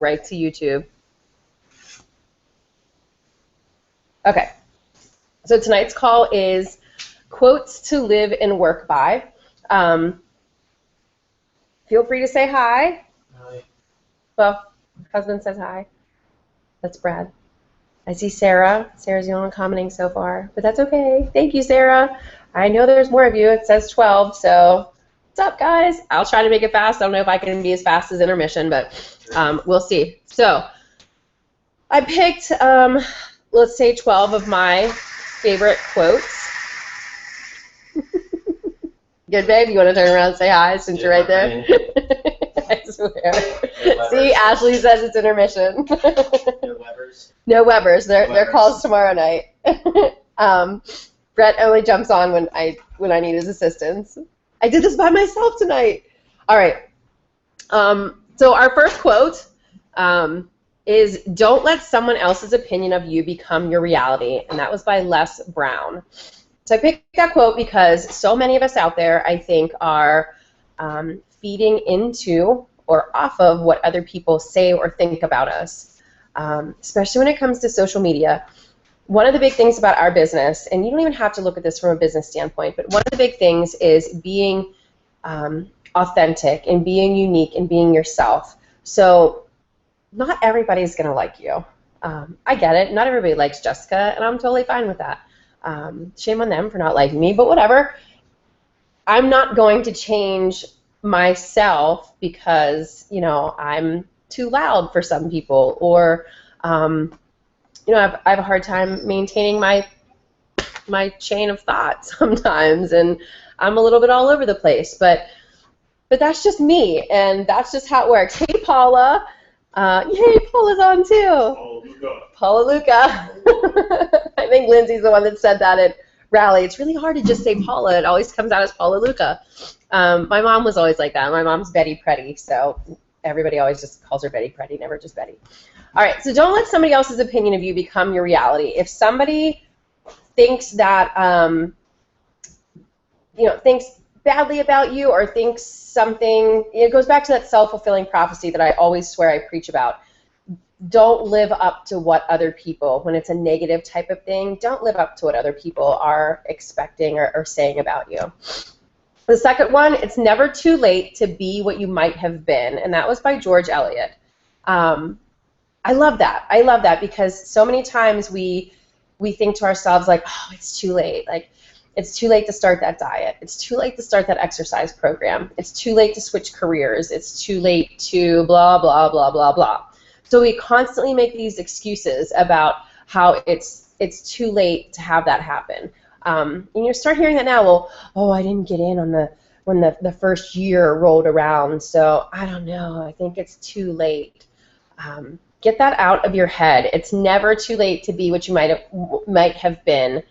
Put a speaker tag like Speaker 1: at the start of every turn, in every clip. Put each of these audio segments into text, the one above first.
Speaker 1: right to YouTube. Okay, so tonight's call is quotes to live and work by. Feel free to say hi.
Speaker 2: Hi.
Speaker 1: Well, husband says hi. That's Brad. I see Sarah. Sarah's the only one commenting so far, but that's okay. Thank you, Sarah. I know there's more of you. It says 12, so what's up, guys? I'll try to make it fast. I don't know if I can be as fast as intermission, but we'll see. So I picked, let's say, 12 of my favorite quotes. Good, babe? You want to turn around and say hi since you're right there? I swear. See, Ashley says it's intermission.
Speaker 2: No Webers.
Speaker 1: No Webers. Their calls tomorrow night. Brett only jumps on when I need his assistance. I did this by myself tonight. All right. So our first quote is, "Don't let someone else's opinion of you become your reality," and that was by Les Brown. So I picked that quote because so many of us out there, I think, are feeding into or off of what other people say or think about us, especially when it comes to social media. One of the big things about our business, and you don't even have to look at this from a business standpoint, but one of the big things is being authentic and being unique and being yourself. So not everybody's going to like you. I get it. Not everybody likes Jessica, and I'm totally fine with that. Shame on them for not liking me, but whatever. I'm not going to change myself because, I'm too loud for some people, or, I have a hard time maintaining my chain of thought sometimes, and I'm a little bit all over the place, but that's just me, and that's just how it works. Hey, Paula. Yay, Paula's on too. Paula Luca. I think Lindsay's the one that said that at Rally. It's really hard to just say Paula. It always comes out as Paula Luca. My mom was always like that. My mom's Betty Pretty, so everybody always just calls her Betty Pretty, never just Betty. All right, so don't let somebody else's opinion of you become your reality. If somebody thinks that, thinks badly about you or thinks something, it goes back to that self-fulfilling prophecy that I always swear I preach about. Don't live up to what other people, when it's a negative type of thing, don't live up to what other people are expecting or saying about you. The second one, it's never too late to be what you might have been, and that was by George Eliot. I love that. I love that because so many times we think to ourselves like, oh, it's too late. Like, it's too late to start that diet. It's too late to start that exercise program. It's too late to switch careers. It's too late to blah, blah, blah, blah, blah. So we constantly make these excuses about how it's too late to have that happen. And you start hearing that now, well, oh, I didn't get in on when the first year rolled around, so I don't know. I think it's too late. Get that out of your head. It's never too late to be what you might have been.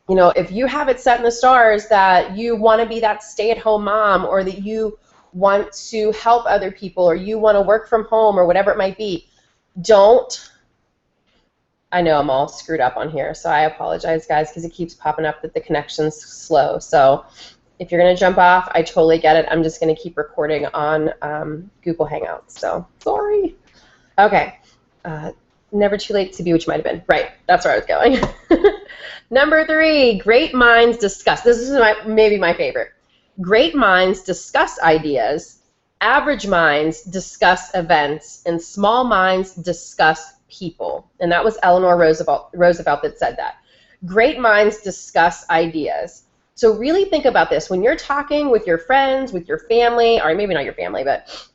Speaker 1: If you have it set in the stars that you want to be that stay-at-home mom, or that you want to help other people, or you want to work from home, or whatever it might be, I know I'm all screwed up on here, so I apologize, guys, because it keeps popping up that the connection's slow. So if you're going to jump off, I totally get it. I'm just going to keep recording on Google Hangouts, so sorry. Okay. Never too late to be what you might have been. Right, that's where I was going. Number 3, great minds discuss. This is maybe my favorite. Great minds discuss ideas, average minds discuss events, and small minds discuss people. And that was Eleanor Roosevelt that said that. Great minds discuss ideas. So really think about this. When you're talking with your friends, with your family, or maybe not your family, but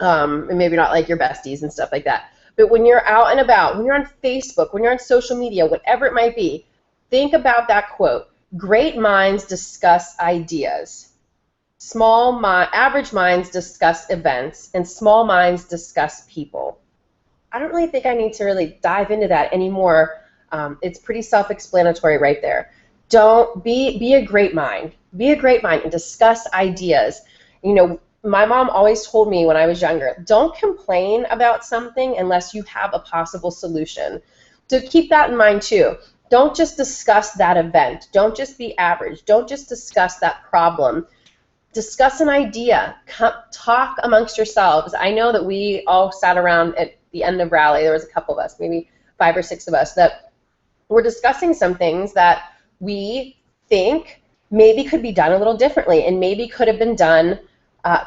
Speaker 1: maybe not like your besties and stuff like that. But when you're out and about, when you're on Facebook, when you're on social media, whatever it might be, think about that quote. Great minds discuss ideas. Average minds discuss events, and small minds discuss people. I don't really think I need to really dive into that anymore. It's pretty self-explanatory right there. Don't be a great mind. Be a great mind and discuss ideas. My mom always told me when I was younger, don't complain about something unless you have a possible solution. So keep that in mind too. Don't just discuss that event. Don't just be average. Don't just discuss that problem. discuss an idea. Talk amongst yourselves. I know that we all sat around at the end of rally. There was a couple of us, maybe 5 or 6 of us, that were discussing some things that we think maybe could be done a little differently and maybe could have been done,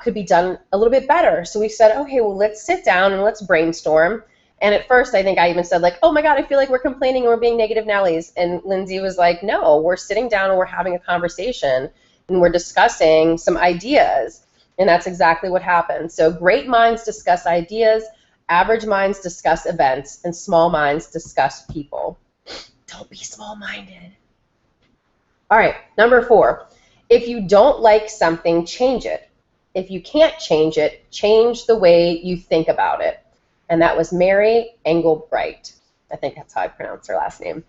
Speaker 1: could be done a little bit better. So we said, okay, well, let's sit down and let's brainstorm. And at first, I think I even said, like, oh my God, I feel like we're complaining and we're being negative Nellies. And Lindsay was like, no, we're sitting down and we're having a conversation and we're discussing some ideas. And that's exactly what happened. So great minds discuss ideas, average minds discuss events, and small minds discuss people. Don't be small-minded. All right, number 4. If you don't like something, change it. If you can't change it, change the way you think about it. And that was Mary Engelbreit. I think that's how I pronounce her last name.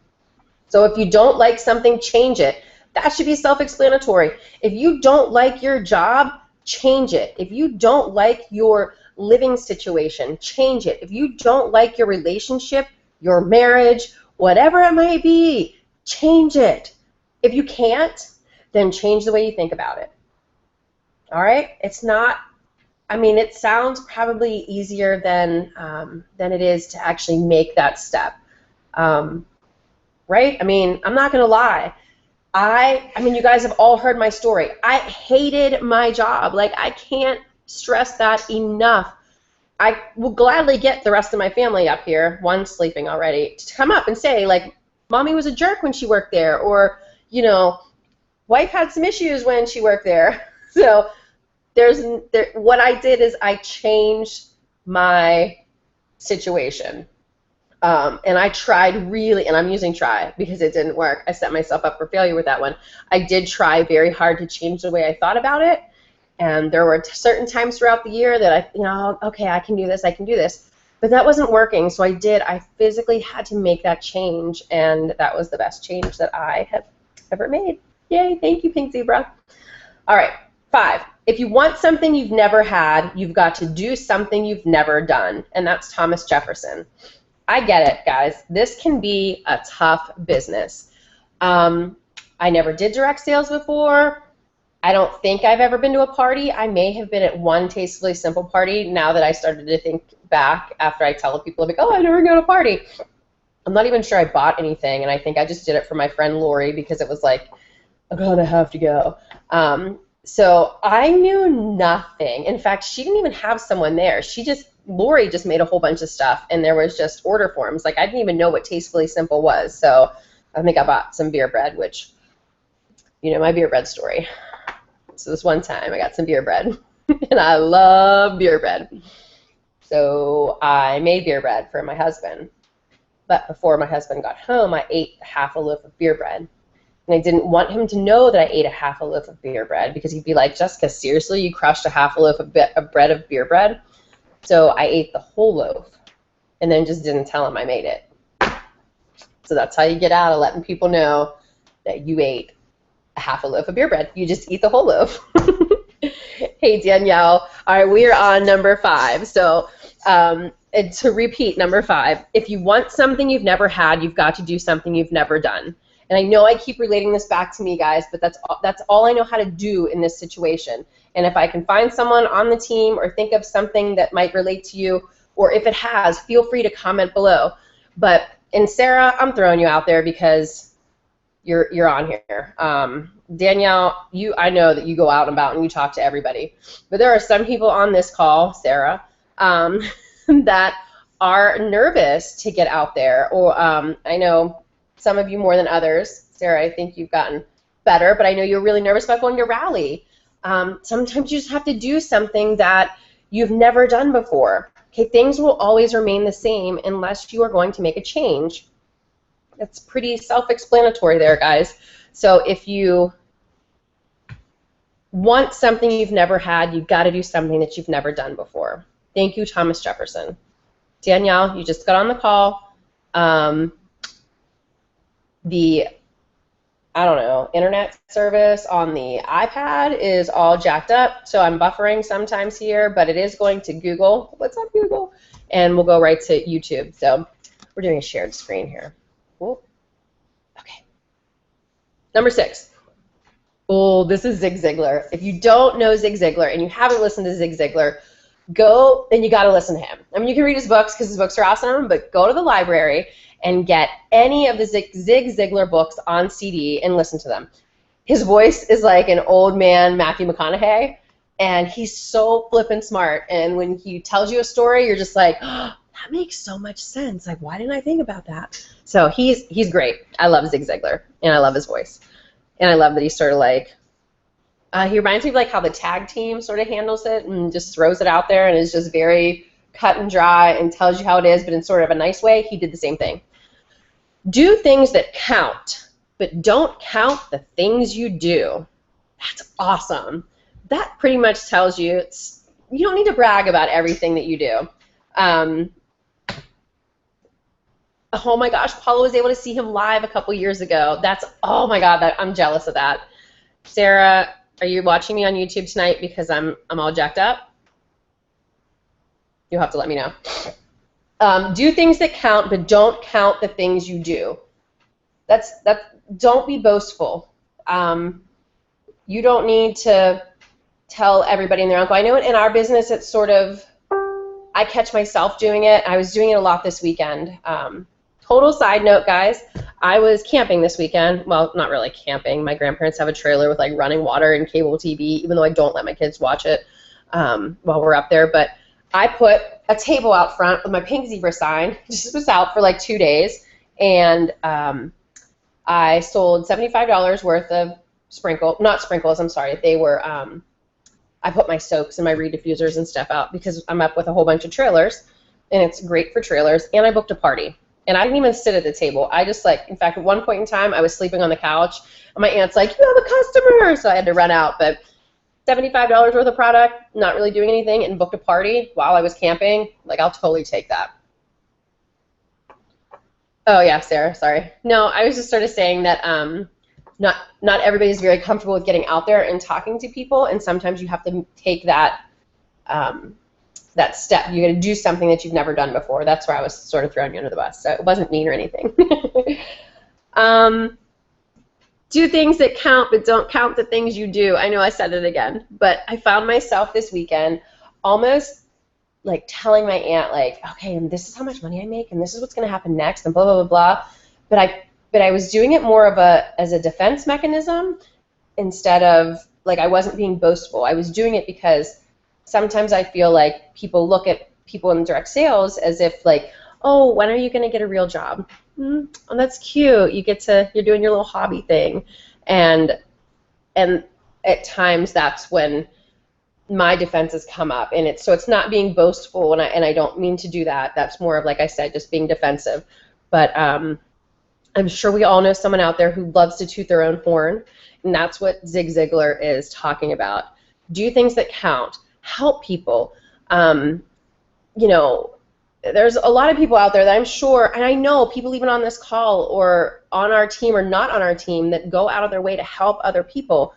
Speaker 1: So if you don't like something, change it. That should be self-explanatory. If you don't like your job, change it. If you don't like your living situation, change it. If you don't like your relationship, your marriage, whatever it might be, change it. If you can't, then change the way you think about it. All right? It's not, I mean, it sounds probably easier than it is to actually make that step. Right? I mean, I'm not going to lie. I mean, you guys have all heard my story. I hated my job. Like, I can't stress that enough. I will gladly get the rest of my family up here, one sleeping already, to come up and say, like, Mommy was a jerk when she worked there, or, you know, wife had some issues when she worked there. So what I did is I changed my situation. And I tried really, and I'm using try because it didn't work. I set myself up for failure with that one. I did try very hard to change the way I thought about it. And there were certain times throughout the year that okay, I can do this, I can do this. But that wasn't working, so I physically had to make that change, and that was the best change that I have ever made. Yay, thank you, Pink Zebra. All right, 5. If you want something you've never had, you've got to do something you've never done, and that's Thomas Jefferson. I get it, guys. This can be a tough business. I never did direct sales before. I don't think I've ever been to a party. I may have been at one Tastefully Simple party now that I started to think back after I tell people, like, oh, I never go to a party. I'm not even sure I bought anything, and I think I just did it for my friend Lori because it was like, I'm going to have to go. So I knew nothing. In fact, she didn't even have someone there. Lori just made a whole bunch of stuff, and there was just order forms. Like, I didn't even know what Tastefully Simple was. So I think I bought some beer bread, which, you know, my beer bread story. So this one time I got some beer bread, and I love beer bread. So I made beer bread for my husband. But before my husband got home, I ate half a loaf of beer bread. And I didn't want him to know that I ate a half a loaf of beer bread because he'd be like, Jessica, seriously, you crushed a half a loaf of bread of beer bread? So I ate the whole loaf and then just didn't tell him I made it. So that's how you get out of letting people know that you ate a half a loaf of beer bread. You just eat the whole loaf. Hey, Danielle. All right, we are on number 5. So and to repeat, number 5, if you want something you've never had, you've got to do something you've never done. And I know I keep relating this back to me, guys, but that's all I know how to do in this situation. And if I can find someone on the team or think of something that might relate to you, or if it has, feel free to comment below. But, and Sarah, I'm throwing you out there because you're on here. Danielle, I know that you go out and about and you talk to everybody. But there are some people on this call, Sarah, that are nervous to get out there. Or I know some of you more than others. Sarah, I think you've gotten better, but I know you're really nervous about going to rally. Sometimes you just have to do something that you've never done before. Okay, things will always remain the same unless you are going to make a change. That's pretty self-explanatory there, guys. So if you want something you've never had, you've got to do something that you've never done before. Thank you, Thomas Jefferson. Danielle, you just got on the call. I don't know, internet service on the iPad is all jacked up, so I'm buffering sometimes here, but it is going to Google. What's up, Google? And we'll go right to YouTube. So we're doing a shared screen here. Cool. Okay. Number 6. Oh, this is Zig Ziglar. If you don't know Zig Ziglar and you haven't listened to Zig Ziglar, go and you got to listen to him. I mean, you can read his books because his books are awesome, but go to the library and get any of the Zig Ziglar books on CD and listen to them. His voice is like an old man Matthew McConaughey, and he's so flippin' smart. And when he tells you a story, you're just like, oh, that makes so much sense. Like, why didn't I think about that? So he's great. I love Zig Ziglar, and I love his voice. And I love that he's sort of like, he reminds me of like how the tag team sort of handles it and just throws it out there and is just very cut and dry and tells you how it is, but in sort of a nice way. He did the same thing. Do things that count, but don't count the things you do. That's awesome. That pretty much tells you you don't need to brag about everything that you do. Oh my gosh, Paula was able to see him live a couple years ago. Oh my God, I'm jealous of that. Sarah, are you watching me on YouTube tonight because I'm all jacked up? You'll have to let me know. Do things that count, but don't count the things you do. Don't be boastful. You don't need to tell everybody and their uncle. I know in our business it's sort of, I catch myself doing it. I was doing it a lot this weekend. Total side note, guys, I was camping this weekend. Well, not really camping. My grandparents have a trailer with like running water and cable TV, even though I don't let my kids watch it while we're up there. But I put a table out front with my pink zebra sign. This was out for like 2 days. And I sold $75 worth of not sprinkles, I'm sorry. They were, I put my soaks and my reed diffusers and stuff out because I'm up with a whole bunch of trailers. And it's great for trailers. And I booked a party. And I didn't even sit at the table. I just in fact, at one point in time, I was sleeping on the couch, and my aunt's like, you have a customer, so I had to run out. But $75 worth of product, not really doing anything, and booked a party while I was camping, I'll totally take that. Oh, yeah, Sarah, sorry. No, I was just sort of saying that not everybody's very comfortable with getting out there and talking to people, and sometimes you have to take that that step. You got to do something that you've never done before. That's where I was sort of throwing you under the bus. So it wasn't mean or anything. Do things that count, but don't count the things you do. I know I said it again, but I found myself this weekend almost telling my aunt okay, and this is how much money I make, and this is what's going to happen next, and blah blah blah blah. But I was doing it more of as a defense mechanism instead of I wasn't being boastful. I was doing it because sometimes I feel like people look at people in direct sales as if oh, when are you going to get a real job? Oh, that's cute. You're doing your little hobby thing. And at times that's when my defenses come up. And it's not being boastful, and I don't mean to do that. That's more of, like I said, just being defensive. But I'm sure we all know someone out there who loves to toot their own horn, and that's what Zig Ziglar is talking about. Do things that count. Help people. There's a lot of people out there that I'm sure, and I know people even on this call or on our team or not on our team, that go out of their way to help other people.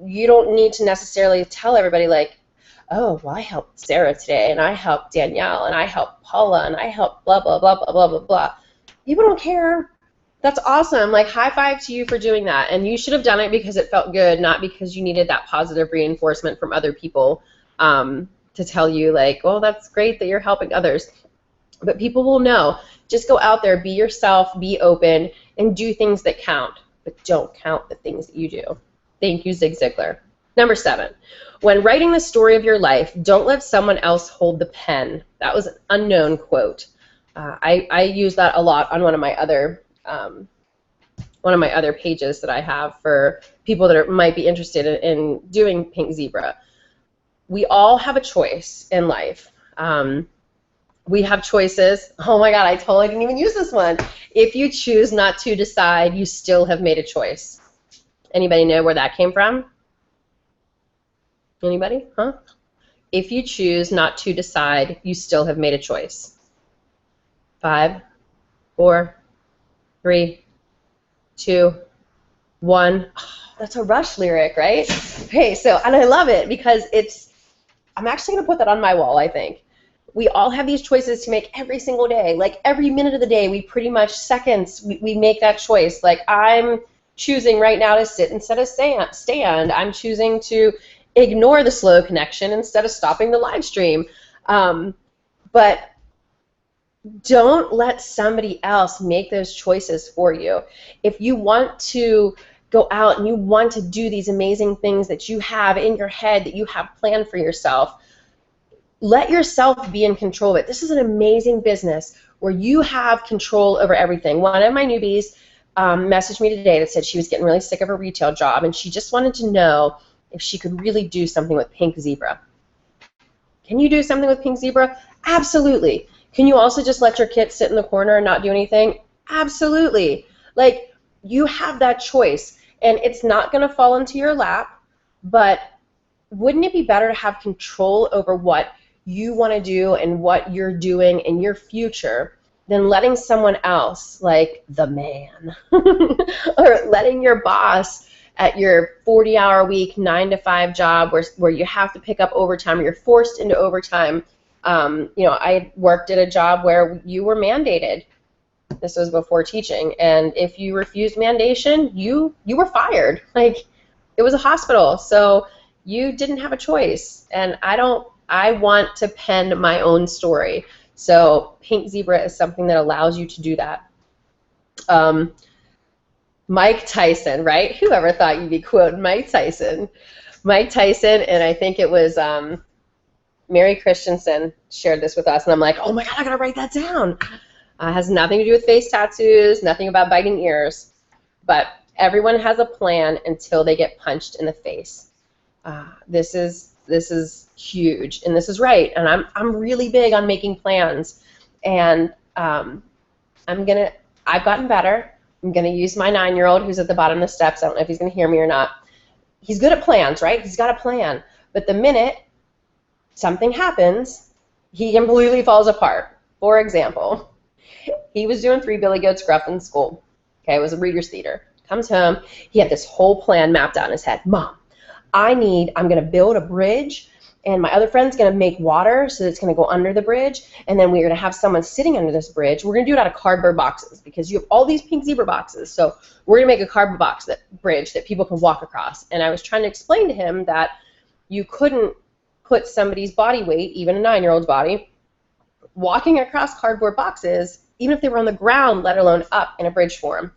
Speaker 1: You don't need to necessarily tell everybody oh, well, I helped Sarah today, and I helped Danielle, and I helped Paula, and I helped blah, blah, blah, blah, blah, blah, blah. People don't care. That's awesome. High five to you for doing that. And you should have done it because it felt good, not because you needed that positive reinforcement from other people to tell you oh, that's great that you're helping others. But people will know. Just go out there, be yourself, be open, and do things that count. But don't count the things that you do. Thank you, Zig Ziglar. Number 7, when writing the story of your life, don't let someone else hold the pen. That was an unknown quote. I use that a lot on one of my other pages that I have for people that might be interested in doing Pink Zebra. We all have a choice in life. We have choices. Oh my God, I totally didn't even use this one. If you choose not to decide, you still have made a choice. Anybody know where that came from? Anybody? Huh? If you choose not to decide, you still have made a choice. 5, 4, 3, 2, 1. Oh, that's a Rush lyric, right? Okay, and I love it because I'm actually going to put that on my wall, I think. We all have these choices to make every single day. Every minute of the day, we pretty much seconds, we make that choice. I'm choosing right now to sit instead of stand. I'm choosing to ignore the slow connection instead of stopping the live stream. But don't let somebody else make those choices for you. If you want to go out and you want to do these amazing things that you have in your head, that you have planned for yourself, let yourself be in control of it. This is an amazing business where you have control over everything. One of my newbies messaged me today that said she was getting really sick of her retail job, and she just wanted to know if she could really do something with Pink Zebra. Can you do something with Pink Zebra? Absolutely. Can you also just let your kid sit in the corner and not do anything? Absolutely. Like, you have that choice, and it's not going to fall into your lap, but wouldn't it be better to have control over what you want to do and what you're doing in your future than letting someone else, like the man, or letting your boss at your 40-hour-a-week, 9-to-5 job where you have to pick up overtime, or you're forced into overtime. I worked at a job where you were mandated. This was before teaching, and if you refused mandation, you were fired. Like, it was a hospital, so you didn't have a choice. And I want to pen my own story. So Pink Zebra is something that allows you to do that. Mike Tyson, right? Whoever thought you'd be quoting Mike Tyson? Mike Tyson, and I think it was Mary Christensen shared this with us, and I'm like, oh my God, I gotta write that down. It has nothing to do with face tattoos, nothing about biting ears, but everyone has a plan until they get punched in the face. This is huge, and this is right, and I'm really big on making plans, and I've gotten better. I'm gonna use my 9-year-old who's at the bottom of the steps. I don't know if he's gonna hear me or not. He's good at plans, right? He's got a plan, but the minute something happens, he completely falls apart. For example, he was doing Three Billy Goats Gruff in school. Okay, it was a reader's theater. Comes home, he had this whole plan mapped out in his head. Mom, I'm going to build a bridge, and my other friend's going to make water so that it's going to go under the bridge, and then we're going to have someone sitting under this bridge. We're going to do it out of cardboard boxes because you have all these Pink Zebra boxes, so we're going to make a cardboard bridge that people can walk across. And I was trying to explain to him that you couldn't put somebody's body weight, even a 9-year-old's body, walking across cardboard boxes, even if they were on the ground, let alone up in a bridge form.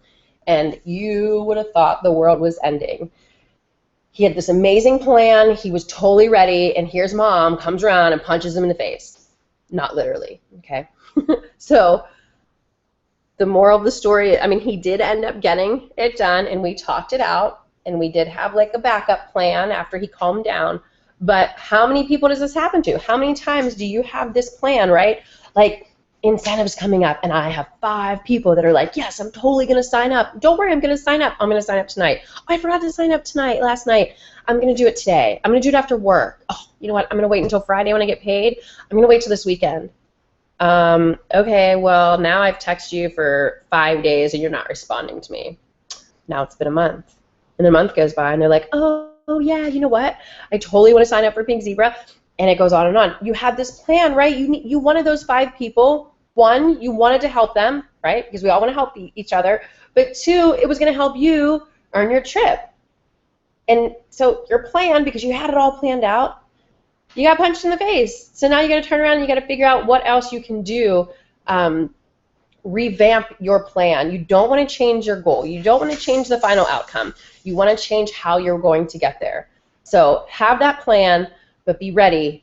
Speaker 1: And you would have thought the world was ending. He had this amazing plan, he was totally ready, and here's Mom, comes around and punches him in the face. Not literally, okay? So the moral of the story, I mean, he did end up getting it done, and we talked it out, and we did have like a backup plan after he calmed down. But how many people does this happen to? How many times do you have this plan, right? Like, incentives coming up, and I have 5 people that are like, yes, I'm totally going to sign up. Don't worry, I'm going to sign up. I'm going to sign up tonight. Oh, I forgot to sign up last night. I'm going to do it today. I'm going to do it after work. Oh, you know what? I'm going to wait until Friday when I get paid. I'm going to wait till this weekend. Okay, well, now I've texted you for 5 days, and you're not responding to me. Now it's been a month. And the month goes by, and they're like, oh yeah, you know what? I totally want to sign up for Pink Zebra. And it goes on and on. You had this plan, right? You wanted those 5 people. 1, you wanted to help them, right? Because we all want to help each other. But 2, it was going to help you earn your trip. And so your plan, because you had it all planned out, you got punched in the face. So now you got to turn around and you got to figure out what else you can do. Revamp your plan. You don't want to change your goal. You don't want to change the final outcome. You want to change how you're going to get there. So have that plan, but be ready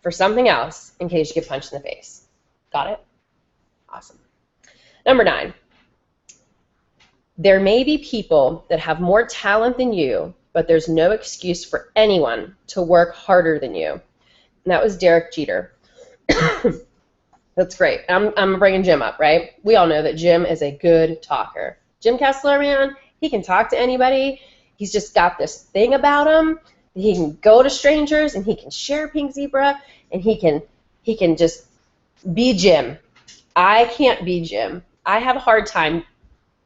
Speaker 1: for something else in case you get punched in the face. Got it? Awesome. Number 9. There may be people that have more talent than you, but there's no excuse for anyone to work harder than you. And that was Derek Jeter. That's great. I'm bringing Jim up, right? We all know that Jim is a good talker. Jim Kessler, man, he can talk to anybody. He's just got this thing about him. He can go to strangers, and he can share Pink Zebra, and he can just be Jim. I can't be Jim. I have a hard time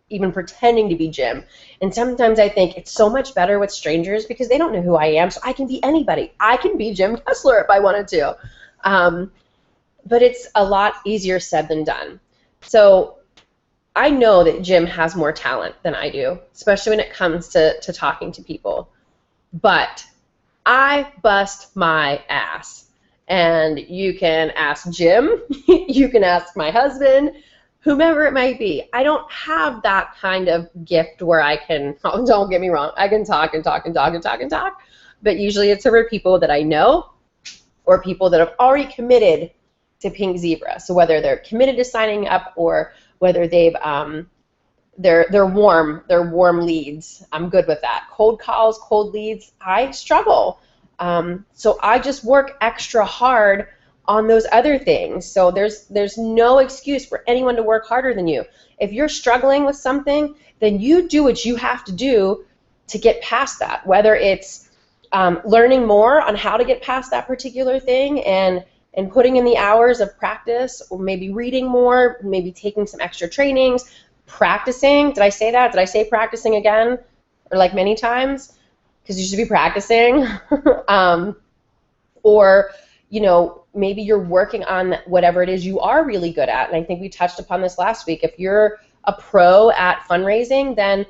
Speaker 1: even pretending to be Jim. And sometimes I think it's so much better with strangers because they don't know who I am, so I can be anybody. I can be Jim Kessler if I wanted to. But it's a lot easier said than done. So I know that Jim has more talent than I do, especially when it comes to talking to people. But I bust my ass. And you can ask Jim, you can ask my husband, whomever it might be. I don't have that kind of gift where I can, oh, don't get me wrong, I can talk and talk and talk and talk and talk. But usually it's over people that I know or people that have already committed to Pink Zebra. So whether they're committed to signing up or whether they're warm leads. I'm good with that. Cold calls, cold leads, I struggle. So I just work extra hard on those other things. So there's no excuse for anyone to work harder than you. If you're struggling with something, then you do what you have to do to get past that, whether it's learning more on how to get past that particular thing and putting in the hours of practice, or maybe reading more, maybe taking some extra trainings, practicing. Did I say that? Did I say practicing again? Or like many times? Because you should be practicing. Or, maybe you're working on whatever it is you are really good at. And I think we touched upon this last week. If you're a pro at fundraising, then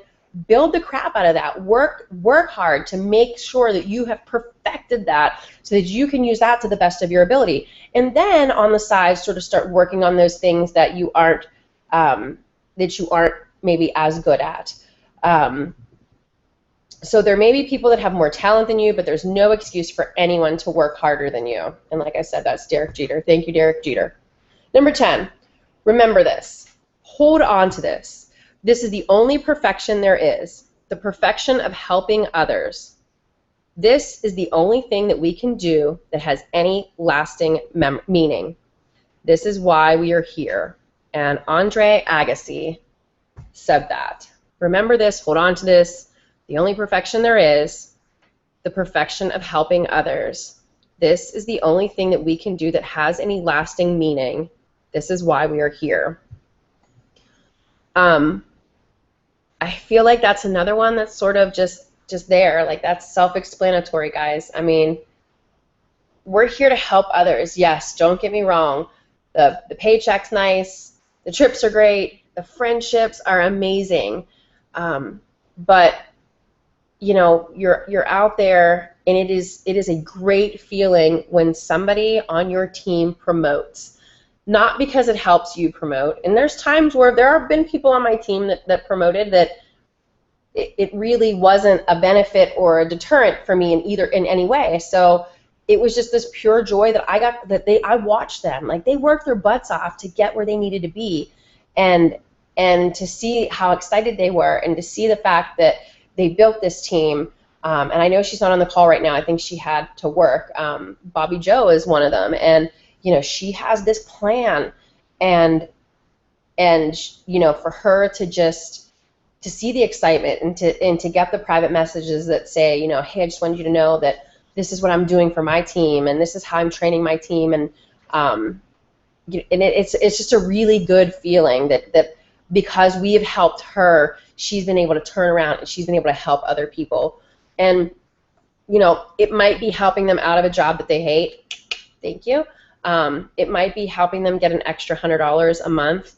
Speaker 1: build the crap out of that. Work hard to make sure that you have perfected that so that you can use that to the best of your ability. And then on the side, sort of start working on those things that you aren't maybe as good at. So there may be people that have more talent than you, but there's no excuse for anyone to work harder than you. And like I said, that's Derek Jeter. Thank you, Derek Jeter. Number 10, remember this. Hold on to this. This is the only perfection there is, the perfection of helping others. This is the only thing that we can do that has any lasting meaning. This is why we are here. And Andre Agassi said that. Remember this, hold on to this. The only perfection there is, the perfection of helping others. This is the only thing that we can do that has any lasting meaning. This is why we are here. I feel like that's another one that's sort of just there. Like, that's self-explanatory, guys. I mean, we're here to help others. Yes, don't get me wrong. The paycheck's nice. The trips are great. The friendships are amazing. But you're out there, and it is a great feeling when somebody on your team promotes. Not because it helps you promote. And there's times where there have been people on my team that promoted that it really wasn't a benefit or a deterrent for me in any way. So it was just this pure joy that I got, I watched them. Like, they worked their butts off to get where they needed to be. And to see how excited they were, and to see the fact that they built this team. And I know she's not on the call right now. I think she had to work. Bobby Joe is one of them. And she has this plan, and for her to see the excitement and to get the private messages that say, hey, I just wanted you to know that this is what I'm doing for my team, and this is how I'm training my team, and it's just a really good feeling that because we have helped her, she's been able to turn around and she's been able to help other people. And it might be helping them out of a job that they hate. Thank you. It might be helping them get an extra $100 a month